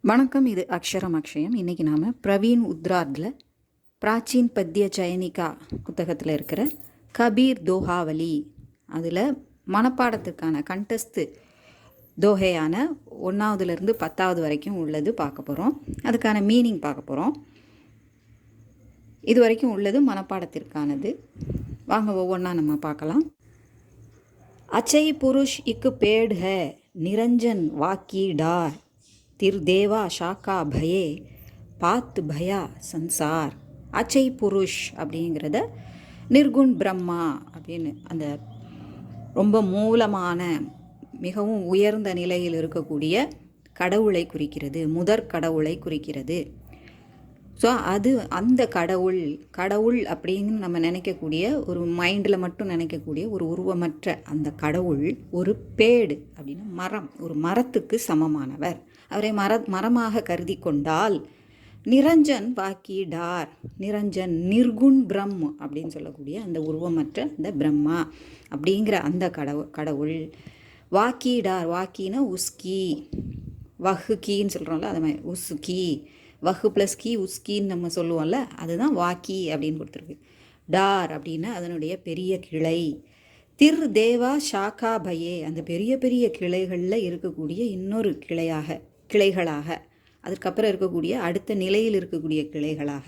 வணக்கம். இது அக்ஷரம் அக்ஷயம். இன்றைக்கி நாம் பிரவீன் உத்ராத்தில் பிராச்சீன் பத்திய சயனிகா புத்தகத்தில் இருக்கிற கபீர் தோஹாவலி அதில் மனப்பாடத்துக்கான கண்டஸ்து தோஹையான 1ஆவதுலேருந்து 10ஆவது வரைக்கும் உள்ளது பார்க்க போகிறோம். அதுக்கான மீனிங் பார்க்க போகிறோம். இது வரைக்கும் உள்ளது மனப்பாடத்திற்கானது. வாங்க ஒவ்வொன்றா நம்ம பார்க்கலாம். அச்சை புருஷ் இக்கு பேட் ஹை நிரஞ்சன் வாக்கி டார் திருதேவா ஷாக்கா பயே பாத் பயா சன்சார். அச்சை புருஷ் அப்படிங்கிறத நிர்குண் பிரம்மா அப்படின்னு அந்த ரொம்ப மூலமான மிகவும் உயர்ந்த நிலையில் இருக்கக்கூடிய கடவுளை குறிக்கிறது, முதற் கடவுளை குறிக்கிறது. ஸோ அந்த கடவுள் அப்படின்னு நம்ம நினைக்கக்கூடிய ஒரு மைண்டில் மட்டும் நினைக்கக்கூடிய ஒரு உருவமற்ற அந்த கடவுள் ஒரு பேடு அப்படின்னு மரம், ஒரு மரத்துக்கு சமமானவர். அவரை மரமாக கருதி கொண்டால் நிரஞ்சன் வாக்கி டார், நிரஞ்சன் நிர்குண் பிரம் அப்படின்னு சொல்லக்கூடிய அந்த உருவமற்ற அந்த பிரம்மா அப்படிங்கிற அந்த கடவுள் வாக்கி டார், வாக்கினா உஸ்கி, வஹு கீன்னு சொல்கிறோம்ல, அது மாதிரி உஸ்கி, வஹு ப்ளஸ் கீ உஸ்கின்னு நம்ம சொல்லுவோம்ல, அதுதான் வாக்கி அப்படின்னு கொடுத்துருக்கு. டார் அப்படின்னா அதனுடைய பெரிய கிளை. திர் தேவா ஷாக்கா பயே, அந்த பெரிய பெரிய கிளைகளில் இருக்கக்கூடிய இன்னொரு கிளைகளாக அதுக்கப்புறம் இருக்கக்கூடிய அடுத்த நிலையில் இருக்கக்கூடிய கிளைகளாக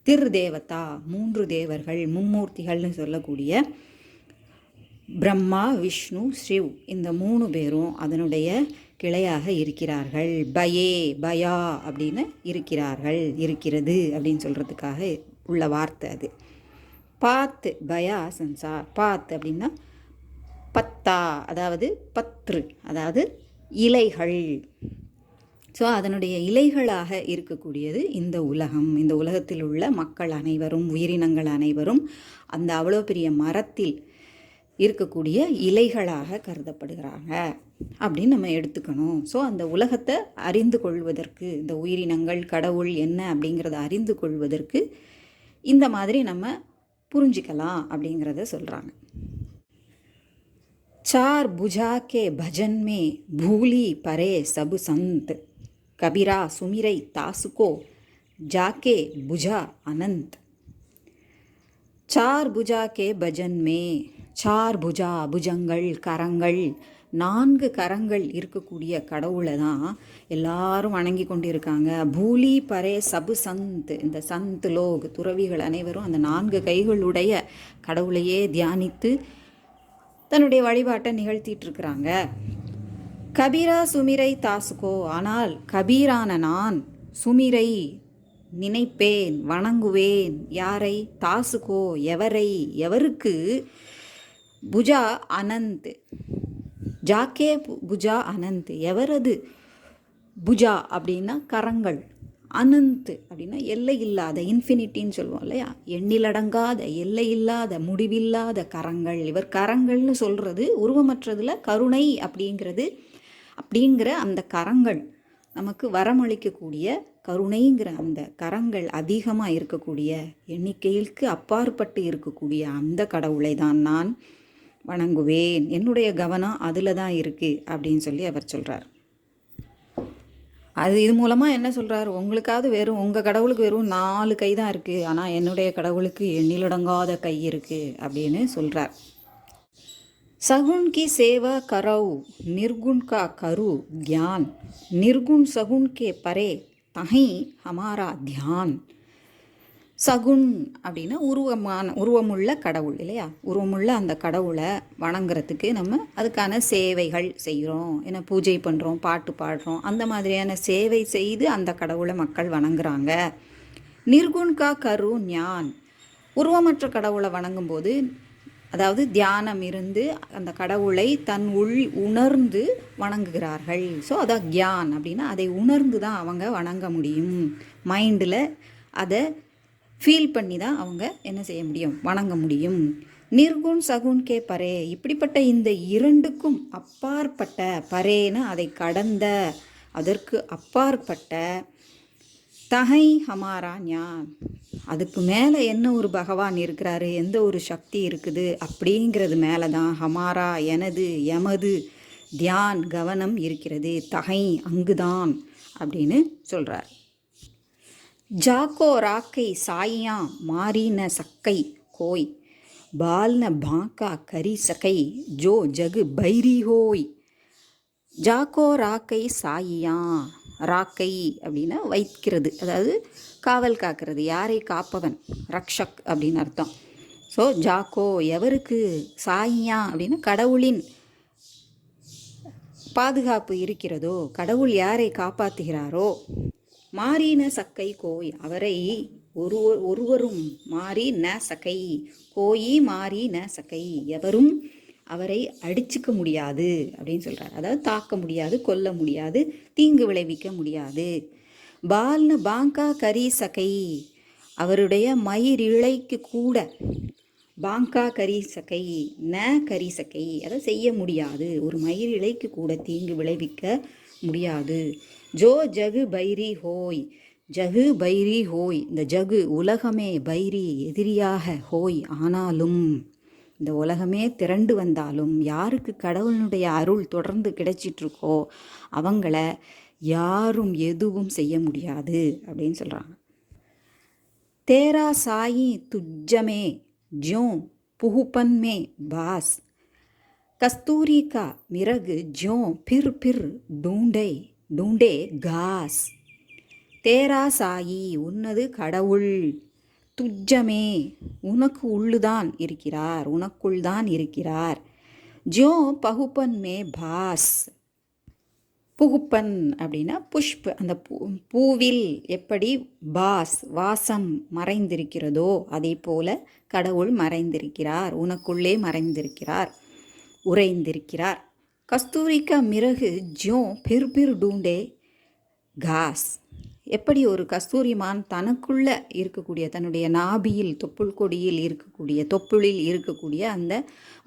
திர் தேவதா, 3 தேவர்கள், மும்மூர்த்திகள்னு சொல்லக்கூடிய பிரம்மா விஷ்ணு சிவ், இந்த 3 பேரும் அதனுடைய கிளையாக இருக்கிறார்கள். பயே பயா அப்படின்னு இருக்கிறார்கள், இருக்கிறது அப்படின்னு சொல்கிறதுக்காக உள்ள வார்த்தை அது. பாத் பயா சன்சார். பாத் அப்படின்னா பத்தா, அதாவது பத்ரு, அதாவது இலைகள். ஸோ அதனுடைய இலைகளாக இருக்கக்கூடியது இந்த உலகம். இந்த உலகத்தில் உள்ள மக்கள் அனைவரும், உயிரினங்கள் அனைவரும் அந்த அவ்வளோ பெரிய மரத்தில் இருக்கக்கூடிய இலைகளாக கருதப்படுகிறாங்க அப்படின்னு நம்ம எடுத்துக்கணும். ஸோ அந்த உலகத்தை அறிந்து கொள்வதற்கு, இந்த உயிரினங்கள் கடவுள் என்ன அப்படிங்கிறத அறிந்து கொள்வதற்கு இந்த மாதிரி நம்ம புரிஞ்சிக்கலாம் அப்படிங்கிறத சொல்கிறாங்க. சார் புஜா கே பஜன் மே பூலி பரே சபு சந்த் கபிரா சுமிரை தாசுகோ ஜாக்கே புஜா அனந்த். சார் புஜா கே பஜன் மே, சார் புஜா புஜங்கள், கரங்கள், 4 கரங்கள் இருக்கக்கூடிய கடவுளை தான் எல்லாரும் வணங்கி கொண்டு இருக்காங்க. பூலி பரே சபு சந்த், இந்த சந்த் லோக் துறவிகள் அனைவரும் அந்த 4 கைகளுடைய கடவுளையே தியானித்து தன்னுடைய வழிபாட்டை நிகழ்த்திட்டு இருக்கிறாங்க. கபீரா சுமிரை தாசுகோ, ஆனால் கபீரான நான் சுமிரை நினைப்பேன், வணங்குவேன். யாரை? தாசுகோ எவரை, எவருக்கு? புஜா அனந்த், ஜாக்கே புஜா அனந்த், எவரது புஜா அப்படின்னா கரங்கள், அனந்த் அப்படின்னா எல்லை இல்லாத, இன்ஃபினிட்டின்னு சொல்லுவோம் இல்லையா, எண்ணிலடங்காத, எல்லை இல்லாத, முடிவில்லாத கரங்கள். இவர் கரங்கள்னு சொல்கிறது உருவமற்றதில் கருணை அப்படிங்கிற அந்த கரங்கள், நமக்கு வரமளிக்கக்கூடிய கருணைங்கிற அந்த கரங்கள் அதிகமாக இருக்கக்கூடிய, எண்ணிக்கைக்கு அப்பாற்பட்டு இருக்கக்கூடிய அந்த கடவுளை தான் நான் வணங்குவேன். என்னுடைய கவனம் அதில் தான் இருக்குது அப்படின்னு சொல்லி அவர் சொல்கிறார். இது மூலமாக என்ன சொல்கிறார்? உங்களுக்காவது வெறும் உங்கள் கடவுளுக்கு வெறும் 4 கை தான் இருக்குது, ஆனால் என்னுடைய கடவுளுக்கு எண்ணிலடங்காத கை இருக்குது அப்படின்னு சொல்கிறார். சகுன் கி சேவா கரவு நிர்குண் கா கரு தியான், நிர்குண் சகுன் கே பரே தஹை ஹமாரா தியான். சகுன் அப்படின்னா உருவமுள்ள கடவுள் இல்லையா, உருவமுள்ள அந்த கடவுளை வணங்குறதுக்கு நம்ம அதுக்கான சேவைகள் செய்கிறோம், ஏன்னா பூஜை பண்ணுறோம், பாட்டு பாடுறோம், அந்த மாதிரியான சேவை செய்து அந்த கடவுளை மக்கள் வணங்குறாங்க. நிர்குண்கா கரு ஞான், உருவமற்ற கடவுளை வணங்கும்போது, அதாவது தியானம் இருந்து அந்த கடவுளை தன் உணர்ந்து வணங்குகிறார்கள். ஸோ அதான் கியான் அப்படின்னா அதை உணர்ந்து தான் அவங்க வணங்க முடியும். மைண்டில் அதை ஃபீல் பண்ணி தான் அவங்க என்ன செய்ய முடியும், வணங்க முடியும். நிர்குண் சகுன் கே பரே, இப்படிப்பட்ட இந்த 2க்கும் அப்பாற்பட்ட, பரேன அதை கடந்த, அதற்கு அப்பாற்பட்ட, தஹை ஹமாரா ஞான், அதுக்கு மேலே என்ன ஒரு பகவான் இருக்கிறாரு, எந்த ஒரு சக்தி இருக்குது அப்படிங்கிறது மேலே தான் ஹமாரா எனது, எமது தியான் கவனம் இருக்கிறது. தகை அங்குதான், அப்படின்னு சொல்கிறார். ஜாக்கோ ராக்கை சாயியா மாறின சக்கை கோய் பால்ன பாங்கா கரி சகை ஜோ ஜகு பைரி ஹோய். ஜாக்கோ ராக்கை சாயியா, ராக்கை அப்படின்னா வைக்கிறது, அதாவது காவல் காக்கிறது, யாரை காப்பவன், ரக்ஷக் அப்படின்னு அர்த்தம். ஸோ ஜாக்கோ எவருக்கு, சாயியா அப்படின்னா கடவுளின் பாதுகாப்பு இருக்கிறதோ, கடவுள் யாரை காப்பாற்றுகிறாரோ, மாறின சக்கை கோய் அவரை ஒருவரும் மாறி ந சக்கை கோயி மாறி ந சக்கை எவரும் அவரை அடிச்சுக்க முடியாது அப்படின்னு சொல்கிறார். அதாவது தாக்க முடியாது, கொல்ல முடியாது, தீங்கு விளைவிக்க முடியாது. பால்னு பாங்கா கரி சகை அவருடைய மயிரிழைக்கு கூட, பாங்கா கரி சகை ந கரி சகை அதை செய்ய முடியாது, ஒரு மயிரிழைக்கு கூட தீங்கு விளைவிக்க முடியாது. ஜோ ஜகு பைரி ஹோய், ஜகு பைரி ஹோய், இந்த ஜகு உலகமே, பைரி எதிரியாக, ஹோய் ஆனாலும், இந்த உலகமே திரண்டு வந்தாலும் யாருக்கு கடவுளுடைய அருள் தொடர்ந்து கிடைச்சிட்ருக்கோ அவங்கள யாரும் எதுவும் செய்ய முடியாது அப்படின்னு சொல்கிறாங்க. தேரா சாயி துஜ்ஜமே ஜோ புகுப்பன் மே பாஸ் கஸ்தூரி கா மிரகு ஜோ பிர் பிர் டூண்டே டூண்டே காஸ். தேரா சாயி உன்னது கடவுள், துஜ்ஜமே உனக்கு உள்ளுதான் இருக்கிறார், உனக்குள் தான் இருக்கிறார். ஜோ பகுப்பன் மே பாஸ், புகுப்பன் அப்படின்னா புஷ்ப், அந்த பூவில் எப்படி பாஸ் வாசம் மறைந்திருக்கிறதோ அதே போல கடவுள் மறைந்திருக்கிறார், உனக்குள்ளே மறைந்திருக்கிறார், உறைந்திருக்கிறார். கஸ்தூரிக்கா மிரகு ஜோ பிர் பிர் டூண்டே காஸ், எப்படி ஒரு கஸ்தூரிமான் தனக்குள்ள இருக்கக்கூடிய, தன்னுடைய நாபியில் தொப்புள் கொடியில் இருக்கக்கூடிய, தொப்புளில் இருக்கக்கூடிய அந்த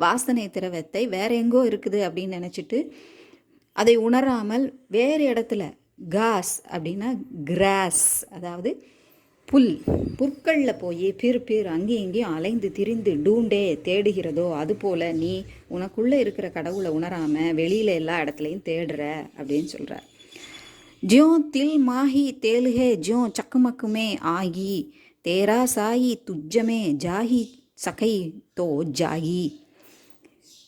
வாசனை திரவத்தை வேற எங்கோ இருக்குது அப்படின்னு நினச்சிட்டு அதை உணராமல் வேறு இடத்துல, காஸ் அப்படின்னா கிராஸ், அதாவது புல், புற்களில் போய் பிர் அங்கேயும் இங்கேயும் அலைந்து திரிந்து டூண்டே தேடுகிறதோ அதுபோல் நீ உனக்குள்ளே இருக்கிற கடவுளை உணராமல் வெளியில் எல்லா இடத்துலையும் தேடுற அப்படின்னு சொல்கிறார். ஜோ தில் மாஹி தேலுகே ஜோ சக்குமக்குமே ஆகி தேரா சாயி துஜ்ஜமே ஜாஹி சகை தோ ஜாகி.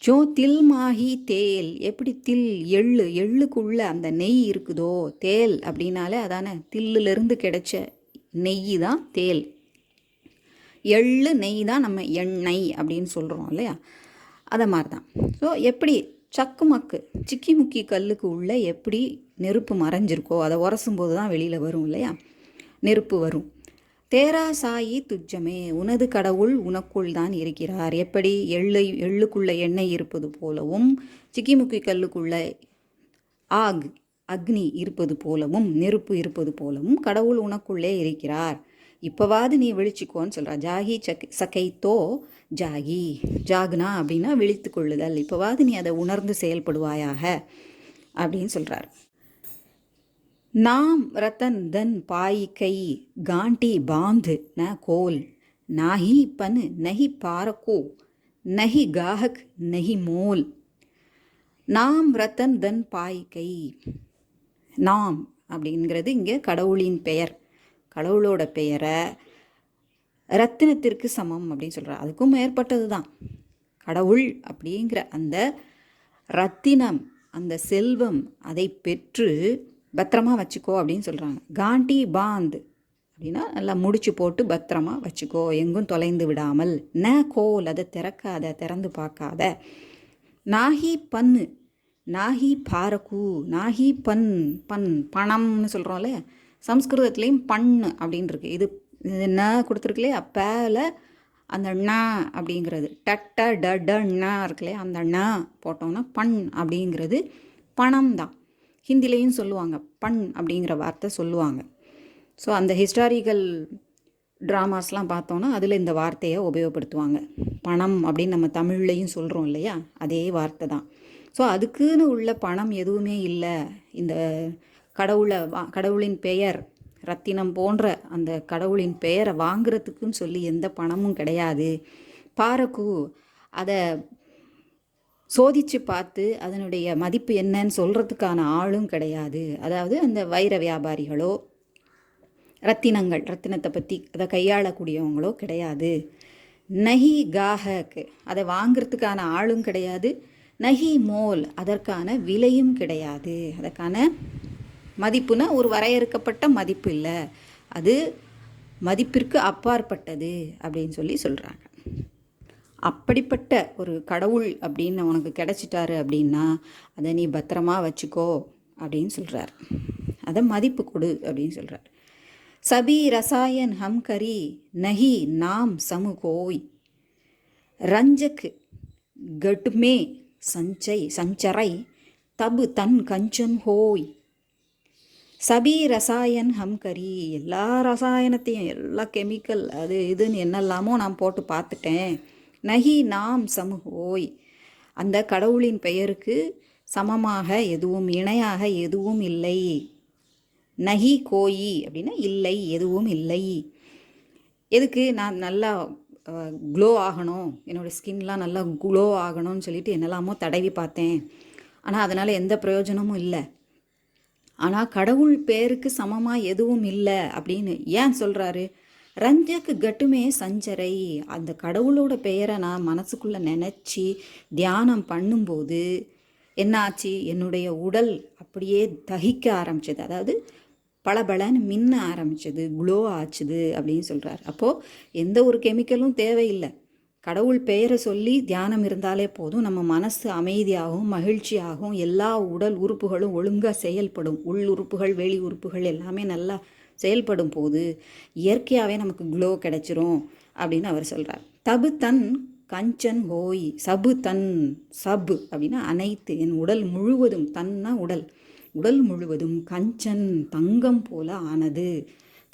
ஜோ தில் மாஹி தேல், எப்படி தில் எள்ளு, எள்ளுக்குள்ள அந்த நெய் இருக்குதோ, தேல் அப்படின்னாலே அதான தில்லிருந்து கிடைச்ச நெய் தான் தேல், எள்ளு நெய் தான் நம்ம எண்ணெய் அப்படின்னு சொல்கிறோம் இல்லையா, அதை மாதிரி தான். ஸோ எப்படி சக்குமக்கு சிக்கி முக்கி கல்லுக்கு உள்ள எப்படி நெருப்பு மறைஞ்சிருக்கோ அதை உரசும்போது தான் வெளியில் வரும் இல்லையா, நெருப்பு வரும். தேரா சாயி துஜ்ஜமே உனது கடவுள் உனக்குள் தான் இருக்கிறார், எப்படி எள்ளுக்குள்ள எண்ணெய் இருப்பது போலவும் சிக்கிமுக்கி கல்லுக்குள்ள அக்னி இருப்பது போலவும் நெருப்பு இருப்பது போலவும் கடவுள் உனக்குள்ளே இருக்கிறார், இப்போவாது நீ விழிச்சிக்கோன்னு சொல்கிறார். ஜாகி சகை தோ ஜாகி, ஜாகுனா அப்படின்னா விழித்து கொள்ளுதல், இப்போவாது நீ அதை உணர்ந்து செயல்படுவாயாக அப்படின்னு சொல்கிறார். நாம் ரத்தன் தன் பாய் கை காண்டி பாந்து ந கோல் நாஹி பன் நஹி பாரக்கோ நஹி காஹக் நஹி மோல். நாம் ரத்தன் தன் பாய் கை, நாம் அப்படிங்கிறது இங்கே கடவுளின் பெயர், கடவுளோட பெயரை ரத்தினத்திற்கு சமம் அப்படின்னு சொல்கிறார். அதுக்கும் மேற்பட்டது தான் கடவுள் அப்படிங்கிற அந்த ரத்தினம், அந்த செல்வம், அதை பெற்று பத்திரமா வச்சுக்கோ அப்படின்னு சொல்கிறாங்க. காண்டி பாந்த் அப்படின்னா நல்லா முடிச்சு போட்டு பத்திரமா வச்சுக்கோ, எங்கும் தொலைந்து விடாமல். ந கோல் அதை திறக்காத, திறந்து பார்க்காத. நாஹி பன்னு நாஹி பாரகு, நாஹி பன் பணம்னு சொல்கிறோம்ல, சம்ஸ்கிருதத்துலேயும் பண்ணு அப்படின்னு இருக்கு. இது ந கொடுத்துருக்குலே, அப்பேல அந்த ண அப்படிங்கிறது டட்ட ட ண இருக்குல்லையே, அந்த ண போட்டோம்னா பண் அப்படிங்கிறது பணம் தான். ஹிந்திலையும் சொல்லுவாங்க, பண் அப்படிங்கிற வார்த்தை சொல்லுவாங்க. ஸோ அந்த ஹிஸ்டாரிக்கல் ட்ராமாஸ்லாம் பார்த்தோன்னா அதில் இந்த வார்த்தையை உபயோகப்படுத்துவாங்க. பணம் அப்படின்னு நம்ம தமிழ்லையும் சொல்கிறோம் இல்லையா, அதே வார்த்தை தான். ஸோ அதுக்குன்னு உள்ள பணம் எதுவுமே இல்லை. இந்த கடவுளின் பெயர் ரத்தினம் போன்ற அந்த கடவுளின் பெயரை வாங்கிறதுக்குன்னு சொல்லி எந்த பணமும் கிடையாது. பாரகு அதை சோதித்து பார்த்து அதனுடைய மதிப்பு என்னன்னு சொல்கிறதுக்கான ஆளும் கிடையாது. அதாவது அந்த வைர வியாபாரிகளோ ரத்தினத்தை பற்றி அதை கையாளக்கூடியவங்களோ கிடையாது. நஹி காஹக், அதை வாங்கிறதுக்கான ஆளும் கிடையாது. நஹி மோல், அதற்கான விலையும் கிடையாது. அதற்கான மதிப்புனா ஒரு வரையறுக்கப்பட்ட மதிப்பு இல்லை, அது மதிப்பிற்கு அப்பாற்பட்டது அப்படின்னு சொல்கிறாங்க. அப்படிப்பட்ட ஒரு கடவுள் அப்படின்னு உனக்கு கிடைச்சிட்டாரு அப்படின்னா அதை நீ பத்திரமா வச்சுக்கோ அப்படின்னு சொல்கிறார். அதை மதிப்பு கொடு அப்படின்னு சொல்கிறார். சபி ரசாயன் ஹம் கரி நஹி நாம் சமுகோய் ரஞ்சக் கட்மே சஞ்சரை தபு தன் கஞ்சன் ஹோய். சபி ரசாயன் ஹம் கரி, எல்லா ரசாயனத்தையும், எல்லா கெமிக்கல் அது இதுன்னு என்னெல்லாமோ நான் போட்டு பார்த்துட்டேன். நஹி நாம் சமுகோய், அந்த கடவுளின் பெயருக்கு சமமாக எதுவும், இணையாக எதுவும் இல்லை. நஹி கோயி அப்படின்னா இல்லை, எதுவும் இல்லை. எதுக்கு நான் நல்லா க்ளோ ஆகணும், என்னோடய ஸ்கின்லாம் நல்லா க்ளோ ஆகணும்னு சொல்லிட்டு என்னெல்லாமோ தடவி பார்த்தேன், ஆனால் அதனால் எந்த பிரயோஜனமும் இல்லை. ஆனால் கடவுள் பேருக்கு சமமாக எதுவும் இல்லை அப்படின்னு ஏன் சொல்கிறாரு? ரஞ்சக்கு கட்டுமே சஞ்சரை, அந்த கடவுளோட பெயரை நான் மனசுக்குள்ளே நினச்சி தியானம் பண்ணும்போது என்னாச்சு, என்னுடைய உடல் அப்படியே தகிக்க ஆரம்பிச்சது, அதாவது பளபளன்னு மின்ன ஆரம்பிச்சது, க்ளோ ஆச்சுது அப்படின்னு சொல்கிறார். அப்போது எந்த ஒரு கெமிக்கலும் தேவையில்லை, கடவுள் பெயரை சொல்லி தியானம் இருந்தாலே போதும், நம்ம மனசு அமைதியாகவும் மகிழ்ச்சியாகவும் எல்லா உடல் உறுப்புகளும் ஒழுங்காக செயல்படும். உள் உறுப்புகள் வெளி உறுப்புகள் எல்லாமே நல்லா செயல்படும் போது இயற்கையாகவே நமக்கு க்ளோ கிடைச்சிரும் அப்படின்னு அவர் சொல்கிறார். தபு தன் கஞ்சன் ஹோய், சபு தன், சபு அப்படின்னா அனைத்து, என் உடல் முழுவதும், தன்னா உடல், உடல் முழுவதும் கஞ்சன் தங்கம் போல ஆனது,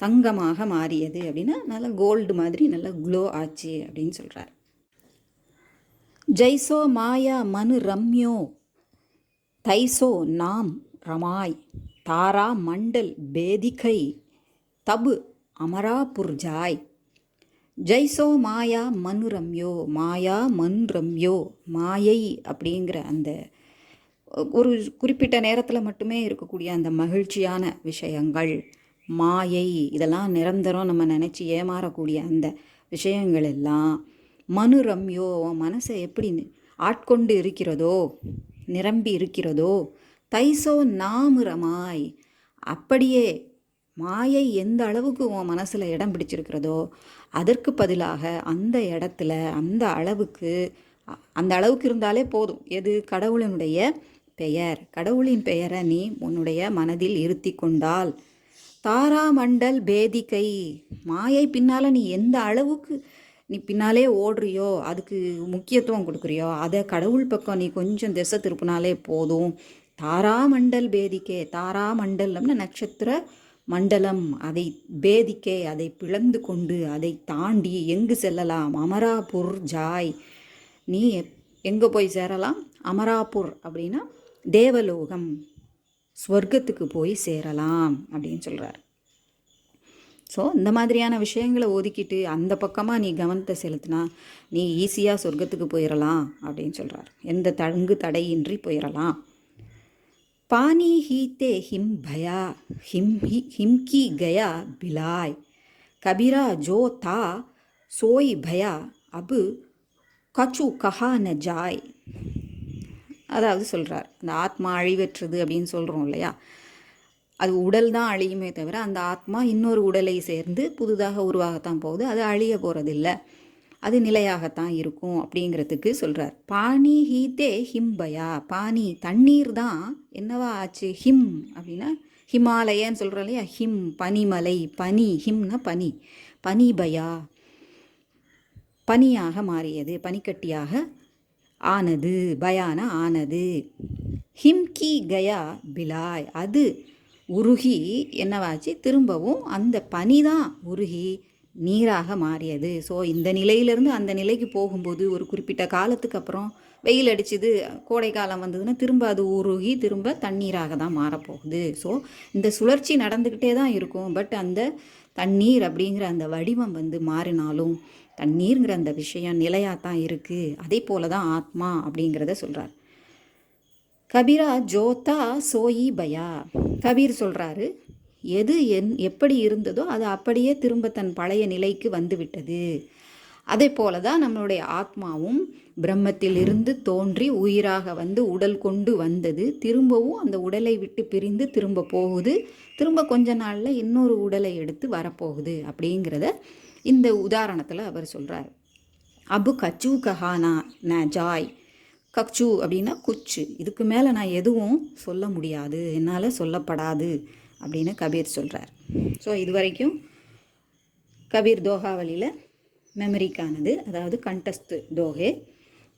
தங்கமாக மாறியது அப்படின்னா நல்லா கோல்டு மாதிரி நல்லா க்ளோ ஆச்சு அப்படின்னு சொல்கிறார். ஜெய்சோ மாயா மனு ரம்யோ தைசோ நாம் ரமாய் தாரா மண்டல் பேதிகை தபு அமராபுர் ஜாய். ஜெய்சோ மாயா மனு ரம்யோ, மாயா மன் ரம்யோ, மாயை அப்படிங்கிற அந்த ஒரு குறிப்பிட்ட நேரத்தில் மட்டுமே இருக்கக்கூடிய அந்த மகிழ்ச்சியான விஷயங்கள், மாயை, இதெல்லாம் நிரந்தரம் நம்ம நினச்சி ஏமாறக்கூடிய அந்த விஷயங்கள் எல்லாம் மனு ரம்யோ, மனசை எப்படி ஆட்கொண்டு இருக்கிறதோ, நிரம்பி இருக்கிறதோ, தைசோ நாம் ரமாய், அப்படியே மாயை எந்த அளவுக்கு உன் மனசில் இடம் பிடிச்சிருக்கிறதோ அதற்கு பதிலாக அந்த இடத்துல அந்த அளவுக்கு இருந்தாலே போதும். எது? கடவுளினுடைய பெயர், கடவுளின் பெயரை நீ உன்னுடைய மனதில் இருத்தி கொண்டால், தாரா மண்டல் பேதிகை, மாயை பின்னால் நீ எந்த அளவுக்கு நீ பின்னாலே ஓடுறியோ, அதுக்கு முக்கியத்துவம் கொடுக்குறியோ, அதை கடவுள் பக்கம் நீ கொஞ்சம் திசை திருப்பினாலே போதும். தாரா மண்டல் பேதிக்கே, தாரா மண்டலம்னு நட்சத்திர மண்டலம், அதை பேதிக்கே, அதை பிளந்து கொண்டு அதை தாண்டி எங்கு செல்லலாம்? அமராபுர் ஜாய், நீ எங்கே போய் சேரலாம்? அமராபுர் அப்படின்னா தேவலோகம், ஸ்வர்க்கத்துக்கு போய் சேரலாம் அப்படின்னு சொல்கிறார். ஸோ இந்த மாதிரியான விஷயங்களை ஒதுக்கிட்டு அந்த பக்கமாக நீ கவனத்தை செலுத்தினா நீ ஈஸியாக சொர்க்கத்துக்கு போயிடலாம் அப்படின்னு சொல்கிறார். எந்த தடையின்றி போயிடலாம். பானி ஹீத்தே ஹிம் பயா ஹிம் கி கயா பிலாய் கபிரா ஜோ தா சோய் பயா அபு கச்சு கஹா ந ஜாய். அதாவது சொல்கிறார், அந்த ஆத்மா அழிவற்றது அப்படின்னு சொல்கிறோம் இல்லையா, அது உடல் தான் அழியுமே தவிர அந்த ஆத்மா இன்னொரு உடலை சேர்ந்து புதுதாக உருவாகத்தான் போகுது, அது அழிய போகிறதில்லை, அது நிலையாகத்தான் இருக்கும் அப்படிங்கிறதுக்கு சொல்கிறார். பானி ஹீத்தே ஹிம்பயா, பானி தண்ணீர் தான் என்னவா ஆச்சு? ஹிம் அப்படின்னா ஹிமாலயன்னு சொல்கிறோம் இல்லையா, ஹிம் பனிமலை, பனி, ஹிம்னா பனி, பனிபயா பனியாக மாறியது, பனிக்கட்டியாக ஆனது, பயான ஆனது. ஹிம்கி கயா பிலாய், அது உருகி என்னவாச்சு? திரும்பவும் அந்த பனி தான் உருகி நீராக மாறியது. ஸோ இந்த நிலையிலேருந்து அந்த நிலைக்கு போகும்போது ஒரு குறிப்பிட்ட காலத்துக்கு அப்புறம் வெயில் அடிச்சுது, கோடை காலம் வந்ததுன்னா திரும்ப அது உருகி திரும்ப தண்ணீராக தான் மாறப்போகுது. ஸோ இந்த சுழற்சி நடந்துக்கிட்டே தான் இருக்கும். பட் அந்த தண்ணீர் அப்படிங்கிற அந்த வடிவம் மாறினாலும் தண்ணீருங்கிற அந்த விஷயம் நிலையாக தான் இருக்குது. அதே போல தான் ஆத்மா அப்படிங்கிறத சொல்கிறார். கபீரா ஜோதா சோயி பயா. கபீர் சொல்கிறாரு, எது எப்படி இருந்ததோ அது அப்படியே திரும்ப தன் பழைய நிலைக்கு வந்து விட்டது. அதே போல தான் நம்மளுடைய ஆத்மாவும் பிரம்மத்திலிருந்து தோன்றி உயிராக வந்து உடல் கொண்டு வந்தது. திரும்பவும் அந்த உடலை விட்டு பிரிந்து திரும்ப போகுது. திரும்ப கொஞ்ச நாளில் இன்னொரு உடலை எடுத்து வரப்போகுது அப்படிங்கிறத இந்த உதாரணத்தில் அவர் சொல்கிறார். அபு கச்சு கஹானா ந ஜாய். கச்சு அப்படின்னா குச்சு. இதுக்கு மேலே நான் எதுவும் சொல்ல முடியாது, என்னால் சொல்லப்படாது அப்படின்னு கபீர் சொல்கிறார். ஸோ இது வரைக்கும் கபீர் தோஹாவலியில் மெமரிக்கானது, அதாவது கண்டஸ்ட் தோஹே.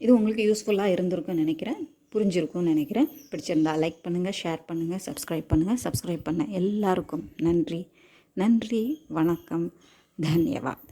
இது உங்களுக்கு யூஸ்ஃபுல்லாக இருந்திருக்கும்னு நினைக்கிறேன், புரிஞ்சிருக்கும்னு நினைக்கிறேன். பிடிச்சிருந்தா லைக் பண்ணுங்கள், ஷேர் பண்ணுங்கள், சப்ஸ்கிரைப் பண்ணுங்கள். சப்ஸ்கிரைப் பண்ண எல்லாருக்கும் நன்றி. நன்றி, வணக்கம், தன்யவாத்.